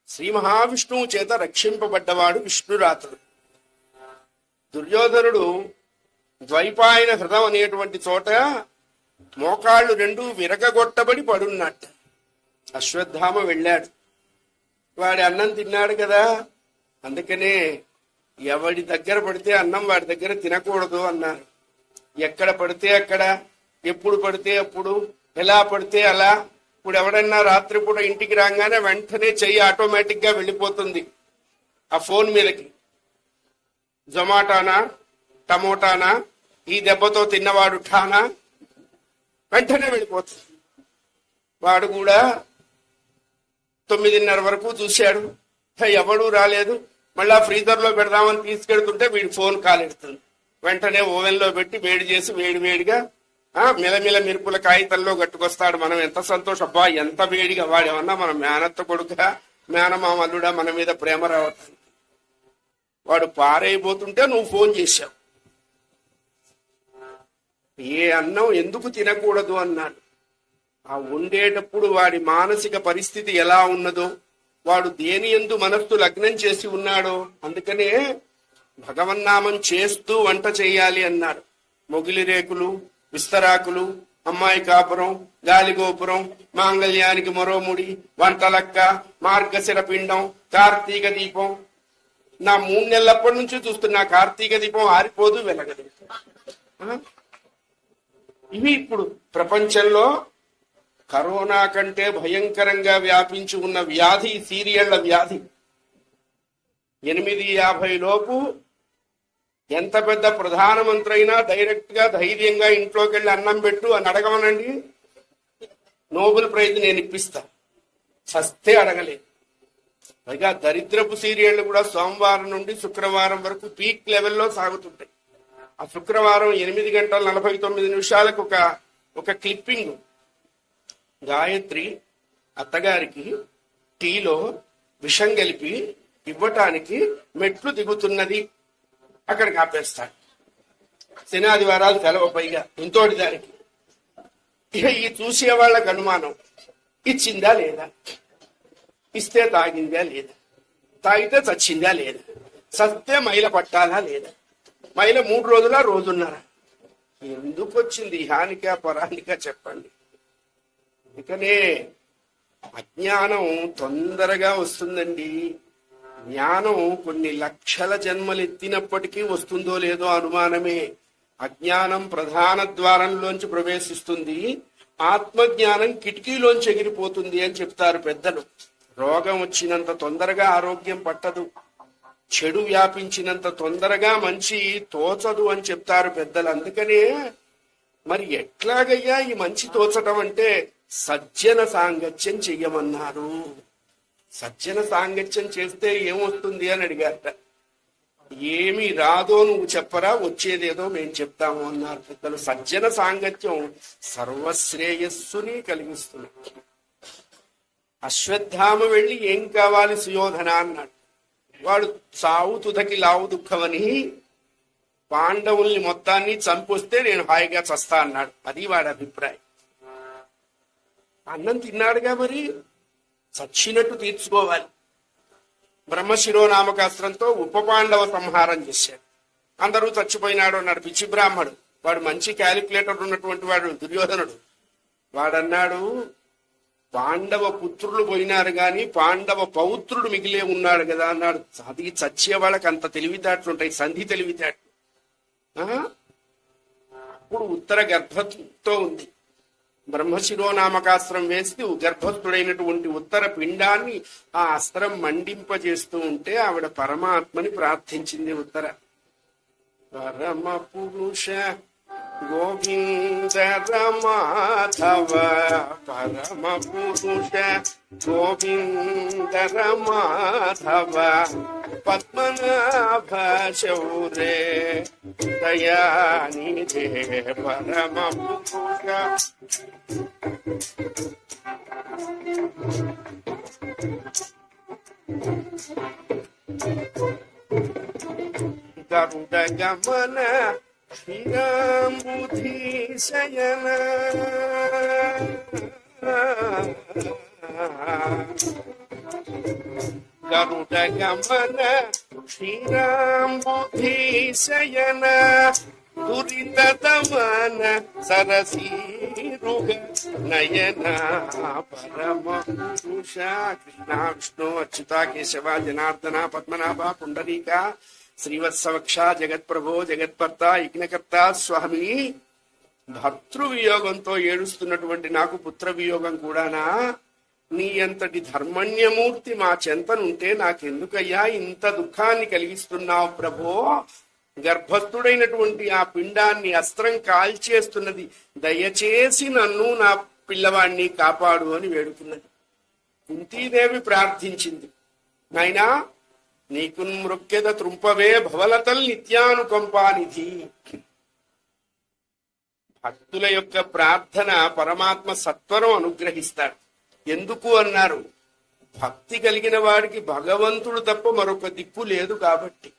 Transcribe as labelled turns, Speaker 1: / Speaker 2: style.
Speaker 1: శ్రీ మహావిష్ణువు చేత రక్షింపబడ్డవాడు విష్ణురాతుడు. దుర్యోధనుడు ద్వైపాయన హృదం అనేటువంటి చోట మోకాళ్ళు రెండు విరగగొట్టబడి పడున్నట్టు. అశ్వత్థామ వెళ్ళాడు. వాడి అన్నం తిన్నాడు కదా, అందుకనే ఎవడి దగ్గర పడితే అన్నం వాడి దగ్గర తినకూడదు అన్నారు. ఎక్కడ పడితే అక్కడ, ఎప్పుడు పడితే అప్పుడు, ఎలా పడితే అలా. ఇప్పుడు ఎవడన్నా రాత్రిపూట ఇంటికి రాగానే వెంటనే చెయ్యి ఆటోమేటిక్ గా వెళ్ళిపోతుంది ఆ ఫోన్ మీదకి. జొమాటోనా, టమోటానా, ఈ దెబ్బతో తిన్నవాడు ఠానా, వెంటనే వెళ్ళిపోతుంది. వాడు కూడా 9:30 వరకు చూశాడు, ఎవడూ రాలేదు. మళ్ళా ఫ్రీజర్ లో పెడదామని తీసుకెళ్తుంటే వీడి ఫోన్ కాల్ ఎడుతుంది. వెంటనే ఓవెన్ లో పెట్టి వేడి చేసి వేడిగా మిలమిల మిరుపుల కాగితంలో కట్టుకొస్తాడు. మనం ఎంత సంతోషం, అబ్బా ఎంత వేడిగా. వాడేమన్నా మన మేనత్త కొడుక, మేనమామల్లుడా మన మీద ప్రేమ రావటం. వాడు పారైపోతుంటే నువ్వు ఫోన్ చేశావు. ఏ అన్నం ఎందుకు తినకూడదు అన్నాడు. ఆ ఉండేటప్పుడు వాడి మానసిక పరిస్థితి ఎలా ఉన్నదో, వాడు దేని యందు మనస్సు లగ్నం చేసి ఉన్నాడో, అందుకనే భగవన్నామం చేస్తూ వంట చేయాలి అన్నాడు. మొగిలి రేకులు, విస్తరాకులు, అమ్మాయి కాపురం, గాలిగోపురం, మాంగళ్యానికి మరోముడి, వంటలక్క, మార్గశిర పిండం, కార్తీక దీపం. నా 3 నెలలప్పటి నుంచి చూస్తున్నా కార్తీక దీపం ఆరిపోదు, వెలగదు. ఇవి ఇప్పుడు ప్రపంచంలో కరోనా కంటే భయంకరంగా వ్యాపించి ఉన్న వ్యాధి సీరియళ్ల వ్యాధి. 8:50 లోపు ఎంత పెద్ద ప్రధానమంత్రి అయినా డైరెక్ట్ గా ధైర్యంగా ఇంట్లోకి వెళ్ళి అన్నం పెట్టు అని అడగమనండి, నోబెల్ ప్రైజ్ నేను ఇప్పిస్తా. చస్తే అడగలేదు. పైగా దరిద్రపు సీరియళ్లు కూడా సోమవారం నుండి శుక్రవారం వరకు పీక్ లెవెల్లో సాగుతుంటాయి. ఆ శుక్రవారం 8:49 ఒక క్లిప్పింగ్. గాయత్రి అత్తగారికి టీలో విషం కలిపి ఇవ్వటానికి మెట్లు దిగుతున్నది. అక్కడికి ఆపేస్తాడు. శనాదివారాలు సెలవు, పైగా ఇంతోటి దానికి. ఈ చూసే వాళ్ళకి అనుమానం, ఇచ్చిందా లేదా, ఇస్తే తాగిందా లేదా, తాగితే చచ్చిందా లేదా, చస్తే మైల పట్టాలా లేదా, మైల 3 రోజులా రోజున్నారా, ఎందుకు వచ్చింది హానికా పరానికా చెప్పండి. అందుకనే అజ్ఞానం తొందరగా వస్తుందండి. జ్ఞానం కొన్ని లక్షల జన్మలు ఎత్తినప్పటికీ వస్తుందో లేదో అనుమానమే. అజ్ఞానం ప్రధాన ద్వారంలోంచి ప్రవేశిస్తుంది, ఆత్మజ్ఞానం కిటికీలోంచి ఎగిరిపోతుంది అని చెప్తారు పెద్దలు. రోగం వచ్చినంత తొందరగా ఆరోగ్యం పట్టదు, చెడు వ్యాపించినంత తొందరగా మంచి తోచదు అని చెప్తారు పెద్దలు. అందుకనే మరి ఎట్లాగయ్యా ఈ మంచి తోచటం అంటే సజ్జన సాంగత్యం చెయ్యమన్నారు. సజ్జన సాంగత్యం చేస్తే ఏమొస్తుంది అని అడిగారట. ఏమి రాదో నువ్వు చెప్పరా, వచ్చేదేదో మేము చెప్తాము అన్నారు పెద్దలు. సజ్జన సాంగత్యం సర్వశ్రేయస్సుని కలిగిస్తుంది. అశ్వత్థామ వెళ్ళి ఏం కావాలి సుయోధన అన్నాడు. వాడు చావు తుదకి లావు దుఃఖమని పాండవుల్ని మొత్తాన్ని చంపొస్తే నేను హాయిగా చస్తా అన్నాడు. అది వాడి అభిప్రాయం. అన్నం తిన్నాడుగా, మరి చచ్చినట్టు తీర్చుకోవాలి. బ్రహ్మశిరోనామకాస్త్రంతో ఉప పాండవ సంహారం చేశాడు. అందరూ చచ్చిపోయినాడు అన్నాడు పిచ్చి బ్రాహ్మడు. వాడు మంచి క్యాలిక్యులేటర్ ఉన్నటువంటి వాడు దుర్యోధనుడు. వాడన్నాడు, పాండవ పుత్రులు పోయినారు గాని పాండవ పౌత్రుడు మిగిలే ఉన్నాడు కదా అన్నాడు. అది చచ్చే వాళ్ళకి అంత తెలివితేటలు ఉంటాయి, సంధి తెలివితేటలు. అప్పుడు ఉత్తర గర్భంతో ఉంది. బ్రహ్మశిరోనామకాస్త్రం వేసి గర్భస్థుడైనటువంటి ఉత్తర పిండాన్ని ఆ అస్త్రం మండింపజేస్తూ ఉంటే ఆవిడ పరమాత్మని ప్రార్థించింది. ఉత్తర పరమ పురుష గోవింద రమాధవ, పరమ పురుష గోవింద రమాధవ, పద్మనాభ శౌరే దయానిధే పరమ పురుష. గరుడ గమన శ్రీరాంబుధి శయన, గరుడ గమన శ్రీరాంబుధి శయన దురిత దమన సరసీరుగ నయన పరమ పురుష. కృష్ణ విష్ణు అచ్యుత కేశవ జనార్దన పద్మనాభ పుండరీక శ్రీవత్సవక్ష జగత్ప్రభో జగత్కర్త యజ్ఞకర్త స్వామి. భర్తృవియోగంతో ఏడుస్తున్నటువంటి నాకు పుత్ర వియోగం కూడానా? నీ అంతటి ధర్మణ్యమూర్తి మా చెంతనుంటే నాకెందుకయ్యా ఇంత దుఃఖాన్ని కలిగిస్తున్నావు ప్రభో? గర్భస్థుడైనటువంటి ఆ పిండాన్ని అస్త్రం కాల్చేస్తున్నది, దయచేసి నన్ను నా పిల్లవాణ్ణి కాపాడు అని వేడుకున్నది. కుంతీదేవి ప్రార్థించింది, నాయనా నీకు మృక్కెద త్రుంపవే భవలతల్ నిత్యానుకంపానిధి. భక్తుల యొక్క ప్రార్థన పరమాత్మ సత్వరం అనుగ్రహిస్తాడు. ఎందుకు అన్నారు? భక్తి కలిగిన వాడికి భగవంతుడు తప్ప మరొక దిక్కు లేదు కాబట్టి.